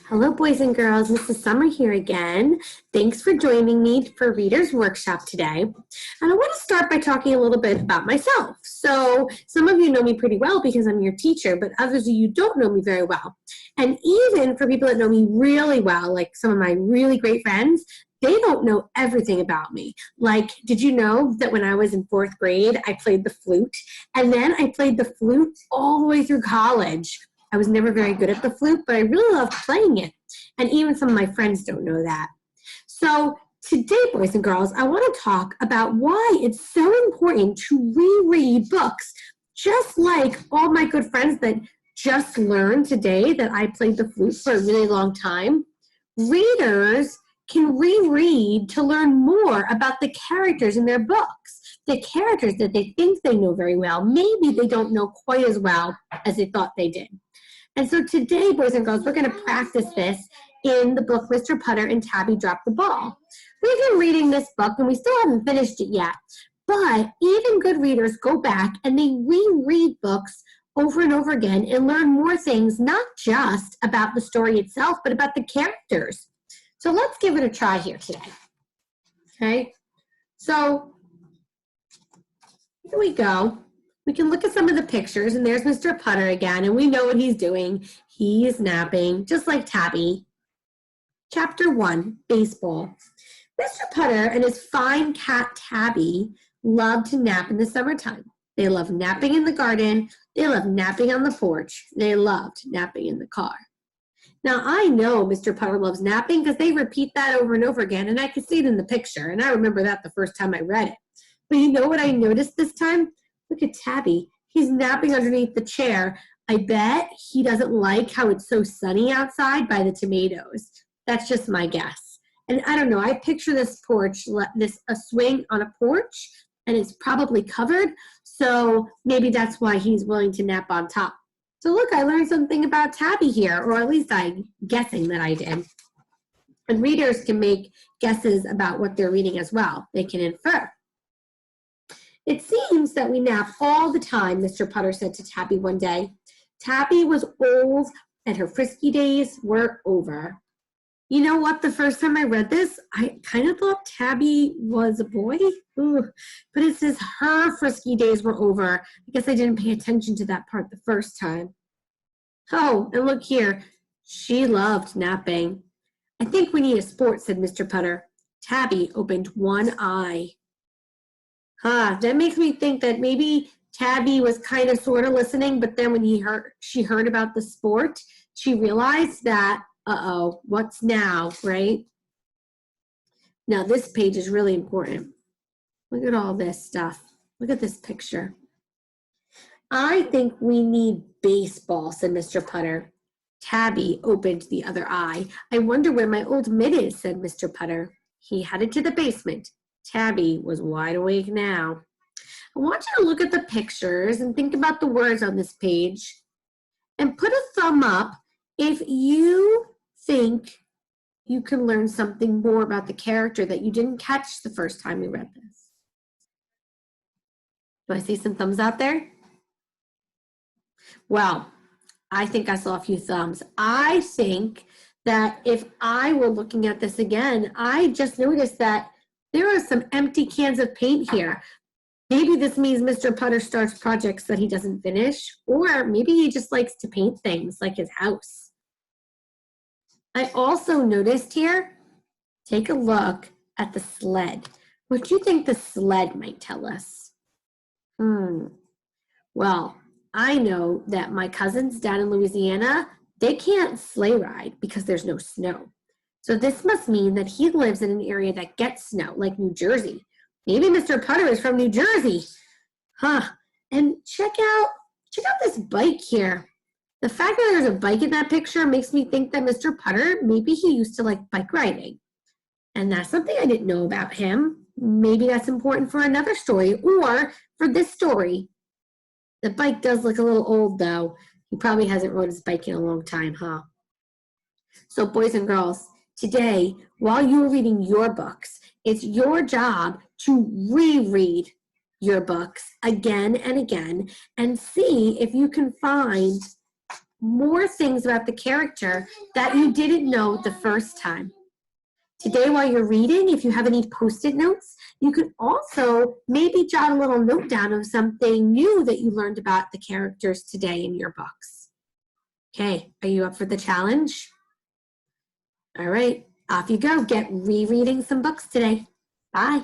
Hello, boys and girls. Mrs. Summer here again. Thanks for joining me for Reader's Workshop today. And I want to start by talking a little bit about myself. So some of you know me pretty well because I'm your teacher, but others of you don't know me very well. And even for people that know me really well, like some of my really great friends, they don't know everything about me. Like, did you know that when I was in 4th grade, I played the flute? And then I played the flute all the way through college. I was never very good at the flute, but I really loved playing it. And even some of my friends don't know that. So today, boys and girls, I want to talk about why it's so important to reread books, just like all my good friends that just learned today that I played the flute for a really long time. Readers can reread to learn more about the characters in their books, the characters that they think they know very well. Maybe they don't know quite as well as they thought they did. And so today, boys and girls, we're going to practice this in the book Mr. Putter and Tabby Dropped the Ball. We've been reading this book and we still haven't finished it yet, but even good readers go back and they reread books over and over again and learn more things, not just about the story itself, but about the characters. So let's give it a try here today. Okay, so here we go. We can look at some of the pictures, and there's Mr. Putter again, and we know what he's doing. He is napping, just like Tabby. Chapter 1, Baseball. Mr. Putter and his fine cat Tabby love to nap in the summertime. They love napping in the garden. They love napping on the porch. They loved napping in the car. Now, I know Mr. Putter loves napping because they repeat that over and over again, and I can see it in the picture, and I remember that the first time I read it. But you know what I noticed this time? Look at Tabby. He's napping underneath the chair. I bet he doesn't like how it's so sunny outside by the tomatoes. That's just my guess. And I don't know, I picture this porch, a swing on a porch, and it's probably covered, so maybe that's why he's willing to nap on top. So look, I learned something about Tabby here, or at least I'm guessing that I did. And readers can make guesses about what they're reading as well. They can infer. It seems that we nap all the time, Mr. Putter said to Tabby one day. Tabby was old and her frisky days were over. You know what? The first time I read this, I kind of thought Tabby was a boy. Ooh. But it says her frisky days were over. I guess I didn't pay attention to that part the first time. Oh, and look here. She loved napping. I think we need a sport, said Mr. Putter. Tabby opened one eye. That makes me think that maybe Tabby was kind of sort of listening, but then when she heard about the sport, she realized that, uh-oh, what's now, right? Now this page is really important. Look at all this stuff. Look at this picture. I think we need baseball, said Mr. Putter. Tabby opened the other eye. I wonder where my old mitt is, said Mr. Putter. He headed to the basement. Tabby was wide awake now. I want you to look at the pictures and think about the words on this page and put a thumb up if you think you can learn something more about the character that you didn't catch the first time you read this. Do I see some thumbs out there? Well, I think I saw a few thumbs. I think that if I were looking at this again, I just noticed that there are some empty cans of paint here. Maybe this means Mr. Putter starts projects that he doesn't finish, or maybe he just likes to paint things like his house. I also noticed here, take a look at the sled. What do you think the sled might tell us? Well, I know that my cousins down in Louisiana, they can't sleigh ride because there's no snow. So this must mean that he lives in an area that gets snow, like New Jersey. Maybe Mr. Putter is from New Jersey. And check out this bike here. The fact that there's a bike in that picture makes me think that Mr. Putter, maybe he used to like bike riding. And that's something I didn't know about him. Maybe that's important for another story or for this story. The bike does look a little old though. He probably hasn't rode his bike in a long time, huh? So boys and girls, today, while you're reading your books, it's your job to reread your books again and again and see if you can find more things about the character that you didn't know the first time. Today, while you're reading, if you have any Post-it notes, you could also maybe jot a little note down of something new that you learned about the characters today in your books. Okay, are you up for the challenge? All right, off you go. Get rereading some books today. Bye.